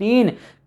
3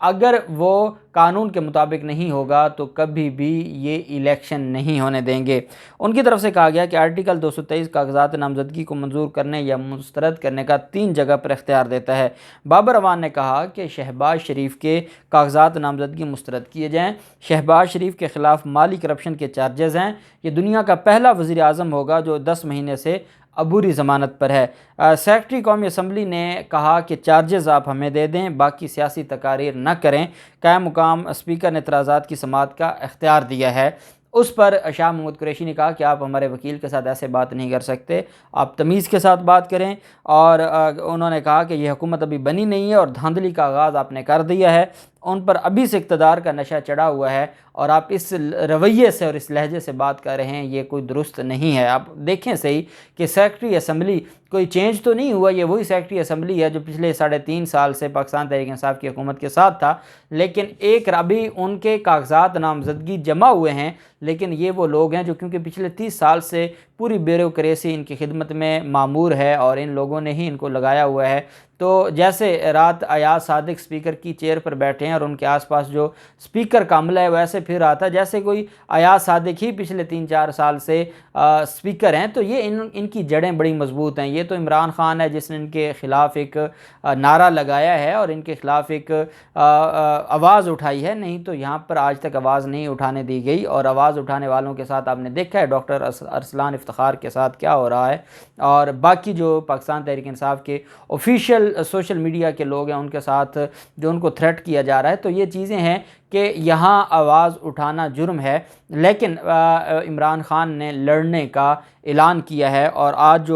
اگر وہ قانون کے مطابق نہیں ہوگا تو کبھی بھی یہ الیکشن نہیں ہونے دیں گے۔ ان کی طرف سے کہا گیا کہ آرٹیکل 223 کاغذات نامزدگی کو منظور کرنے یا مسترد کرنے کا 3 جگہ پر اختیار دیتا ہے۔ بابر اعوان نے کہا کہ شہباز شریف کے کاغذات نامزدگی مسترد کیے جائیں۔ شہباز شریف کے خلاف مالی کرپشن کے چارجز ہیں۔ یہ دنیا کا پہلا وزیر اعظم ہوگا جو 10 مہینے سے عبوری ضمانت پر ہے۔ سیکرٹری قومی اسمبلی نے کہا کہ چارجز آپ ہمیں دے دیں، باقی سیاسی تقاریر نہ کریں۔ قائم مقام اسپیکر نے اعتراضات کی سماعت کا اختیار دیا ہے۔ اس پر شاہ محمود قریشی نے کہا کہ آپ ہمارے وکیل کے ساتھ ایسے بات نہیں کر سکتے، آپ تمیز کے ساتھ بات کریں، اور انہوں نے کہا کہ یہ حکومت ابھی بنی نہیں ہے اور دھاندلی کا آغاز آپ نے کر دیا ہے، ان پر ابھی سے اقتدار کا نشہ چڑھا ہوا ہے اور آپ اس رویے سے اور اس لہجے سے بات کر رہے ہیں، یہ کوئی درست نہیں ہے۔ آپ دیکھیں صحیح کہ سیکرٹری اسمبلی کوئی چینج تو نہیں ہوا، یہ وہی سیکرٹری اسمبلی ہے جو پچھلے 3.5 سال سے پاکستان تحریک انصاف کی حکومت کے ساتھ تھا، لیکن ایک ابھی ان کے کاغذات نامزدگی جمع ہوئے ہیں، لیکن یہ وہ لوگ ہیں جو کیونکہ پچھلے 30 سال سے پوری بیوروکریسی ان کی خدمت میں معمور ہے اور ان لوگوں نے ہی ان کو لگایا ہوا ہے۔ تو جیسے رات ایاز صادق اسپیکر کی چیئر پر بیٹھے ہیں اور ان کے آس پاس جو اسپیکر کا عملہ ہے ویسے پھر رہا تھا جیسے کوئی ایاز صادق ہی پچھلے 3-4 سال سے اسپیکر ہیں، تو یہ ان کی جڑیں بڑی مضبوط ہیں۔ یہ تو عمران خان ہے جس نے ان کے خلاف ایک نعرہ لگایا ہے اور ان کے خلاف ایک آواز اٹھائی ہے، نہیں تو یہاں پر آج تک آواز نہیں اٹھانے دی گئی، اور آواز اٹھانے والوں کے ساتھ آپ نے دیکھا ہے ڈاکٹر ارسلان افتخار کے ساتھ کیا ہو رہا ہے، اور باقی جو پاکستان تحریک انصاف کے آفیشیل سوشل میڈیا کے لوگ ہیں ان کے ساتھ جو ان کو تھریٹ کیا جا رہا ہے۔ تو یہ چیزیں ہیں کہ یہاں آواز اٹھانا جرم ہے، لیکن عمران خان نے لڑنے کا اعلان کیا ہے، اور آج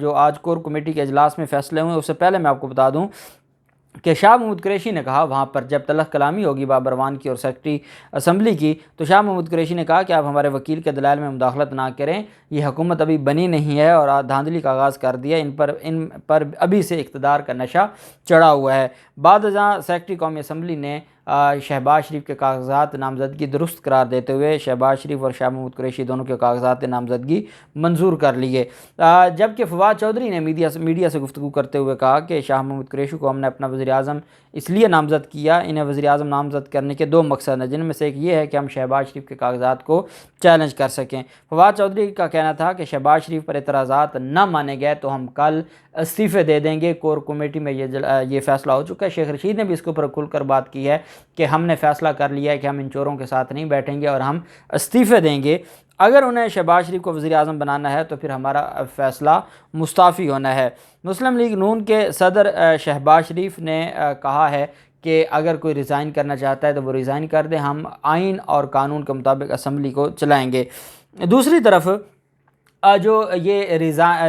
جو آج کور کمیٹی کے اجلاس میں فیصلے ہوئے، اس سے پہلے میں آپ کو بتا دوں کہ شاہ محمود قریشی نے کہا وہاں پر جب تلخ کلامی ہوگی بابر اعوان کی اور سیکرٹری اسمبلی کی، تو شاہ محمود قریشی نے کہا کہ آپ ہمارے وکیل کے دلائل میں مداخلت نہ کریں، یہ حکومت ابھی بنی نہیں ہے اور دھاندلی کا آغاز کر دیا، ان پر ابھی سے اقتدار کا نشہ چڑھا ہوا ہے۔ بعد ازاں سیکرٹری قومی اسمبلی نے شہباز شریف کے کاغذات نامزدگی درست قرار دیتے ہوئے شہباز شریف اور شاہ محمود قریشی دونوں کے کاغذات نامزدگی منظور کر لیے، جبکہ فواد چودھری نے میڈیا سے گفتگو کرتے ہوئے کہا کہ شاہ محمود قریشی کو ہم نے اپنا وزیر اعظم اس لیے نامزد کیا، انہیں وزیر اعظم نامزد کرنے کے 2 مقصد ہیں، جن میں سے ایک یہ ہے کہ ہم شہباز شریف کے کاغذات کو چیلنج کر سکیں۔ فواد چودھری کا کہنا تھا کہ شہباز شریف پر اعتراضات نہ مانے گئے تو ہم کل استعفے دے دیں گے، کور کمیٹی میں یہ فیصلہ ہو چکا ہے۔ شیخ رشید نے بھی اس کے اوپر کھل کر بات کی ہے کہ ہم نے فیصلہ کر لیا ہے کہ ہم ان چوروں کے ساتھ نہیں بیٹھیں گے اور ہم استعفے دیں گے، اگر انہیں شہباز شریف کو وزیر اعظم بنانا ہے تو پھر ہمارا فیصلہ مستعفی ہونا ہے۔ مسلم لیگ نون کے صدر شہباز شریف نے کہا ہے کہ اگر کوئی ریزائن کرنا چاہتا ہے تو وہ ریزائن کر دے، ہم آئین اور قانون کے مطابق اسمبلی کو چلائیں گے۔ دوسری طرف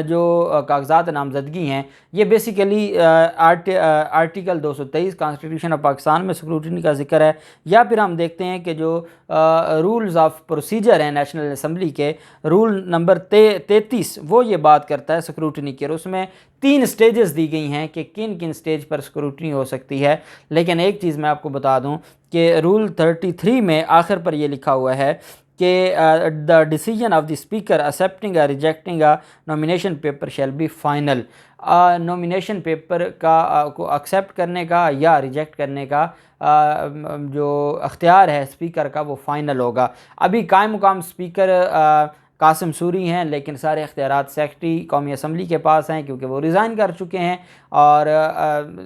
جو کاغذات نامزدگی ہیں یہ basically article 223 constitution of Pakistan میں سکروٹنی کا ذکر ہے، یا پھر ہم دیکھتے ہیں کہ جو رولز آف پروسیجر ہیں نیشنل اسمبلی کے، رول نمبر 33 وہ یہ بات کرتا ہے سکروٹنی کی، اور اس میں 3 سٹیجز دی گئی ہیں کہ کن کن سٹیج پر سکروٹنی ہو سکتی ہے۔ لیکن ایک چیز میں آپ کو بتا دوں کہ رول 33 میں آخر پر یہ لکھا ہوا ہے کہ the decision of the speaker accepting or rejecting a nomination paper shall be final۔ Nomination paper کو ایکسیپٹ کرنے کا یا ریجیکٹ کرنے کا جو اختیار ہے اسپیکر کا وہ فائنل ہوگا۔ ابھی قائم مقام اسپیکر قاسم سوری ہیں، لیکن سارے اختیارات سیکرٹری قومی اسمبلی کے پاس ہیں کیونکہ وہ ریزائن کر چکے ہیں، اور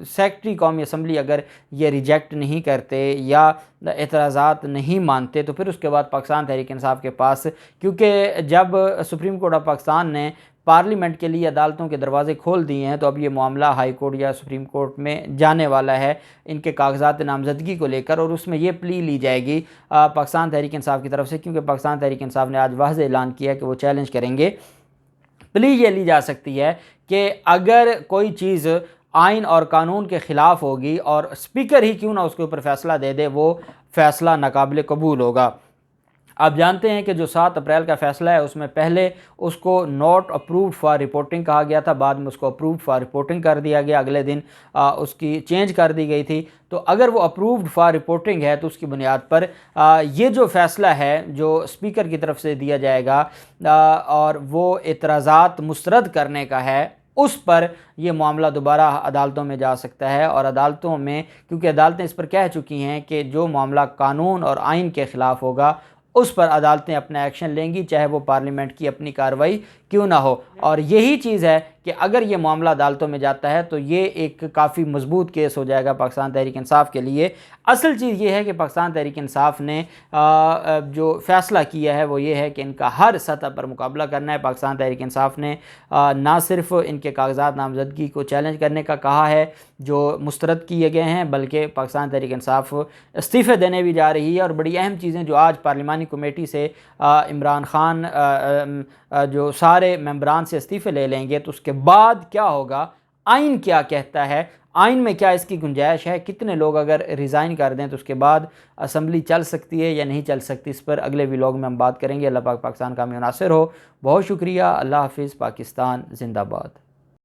سیکرٹری قومی اسمبلی اگر یہ ریجیکٹ نہیں کرتے یا اعتراضات نہیں مانتے تو پھر اس کے بعد پاکستان تحریک انصاف کے پاس، کیونکہ جب سپریم کورٹ آف پاکستان نے پارلیمنٹ کے لیے عدالتوں کے دروازے کھول دیے ہیں تو اب یہ معاملہ ہائی کورٹ یا سپریم کورٹ میں جانے والا ہے ان کے کاغذات نامزدگی کو لے کر، اور اس میں یہ پلی لی جائے گی پاکستان تحریک انصاف کی طرف سے، کیونکہ پاکستان تحریک انصاف نے آج واضح اعلان کیا کہ وہ چیلنج کریں گے۔ پلی یہ لی جا سکتی ہے کہ اگر کوئی چیز آئین اور قانون کے خلاف ہوگی اور اسپیکر ہی کیوں نہ اس کے اوپر فیصلہ دے دے، وہ فیصلہ ناقابل قبول ہوگا۔ آپ جانتے ہیں کہ جو 7 اپریل کا فیصلہ ہے اس میں پہلے اس کو ناٹ اپرووڈ فار رپورٹنگ کہا گیا تھا، بعد میں اس کو اپرووڈ فار رپورٹنگ کر دیا گیا، اگلے دن اس کی چینج کر دی گئی تھی۔ تو اگر وہ اپرووڈ فار رپورٹنگ ہے تو اس کی بنیاد پر یہ جو فیصلہ ہے جو اسپیکر کی طرف سے دیا جائے گا اور وہ اعتراضات مسترد کرنے کا ہے، اس پر یہ معاملہ دوبارہ عدالتوں میں جا سکتا ہے، اور عدالتوں میں کیونکہ عدالتیں اس پر کہہ چکی ہیں کہ جو معاملہ قانون اور آئین کے خلاف ہوگا اس پر عدالتیں اپنا ایکشن لیں گی، چاہے وہ پارلیمنٹ کی اپنی کارروائی کیوں نہ ہو۔ اور یہی چیز ہے کہ اگر یہ معاملہ عدالتوں میں جاتا ہے تو یہ ایک کافی مضبوط کیس ہو جائے گا پاکستان تحریک انصاف کے لیے۔ اصل چیز یہ ہے کہ پاکستان تحریک انصاف نے جو فیصلہ کیا ہے وہ یہ ہے کہ ان کا ہر سطح پر مقابلہ کرنا ہے۔ پاکستان تحریک انصاف نے نہ صرف ان کے کاغذات نامزدگی کو چیلنج کرنے کا کہا ہے جو مسترد کیے گئے ہیں، بلکہ پاکستان تحریک انصاف استعفے دینے بھی جا رہی ہے، اور بڑی اہم چیزیں جو آج پارلیمانی کمیٹی سے عمران خان جو سارے ممبران سے استعفے لے لیں گے تو اس کے بعد کیا ہوگا، آئین کیا کہتا ہے، آئین میں کیا اس کی گنجائش ہے، کتنے لوگ اگر ریزائن کر دیں تو اس کے بعد اسمبلی چل سکتی ہے یا نہیں چل سکتی، اس پر اگلے ویلاگ میں ہم بات کریں گے۔ اللہ پاک پاکستان کا حامی و ناصر ہو۔ بہت شکریہ۔ اللہ حافظ۔ پاکستان زندہ باد۔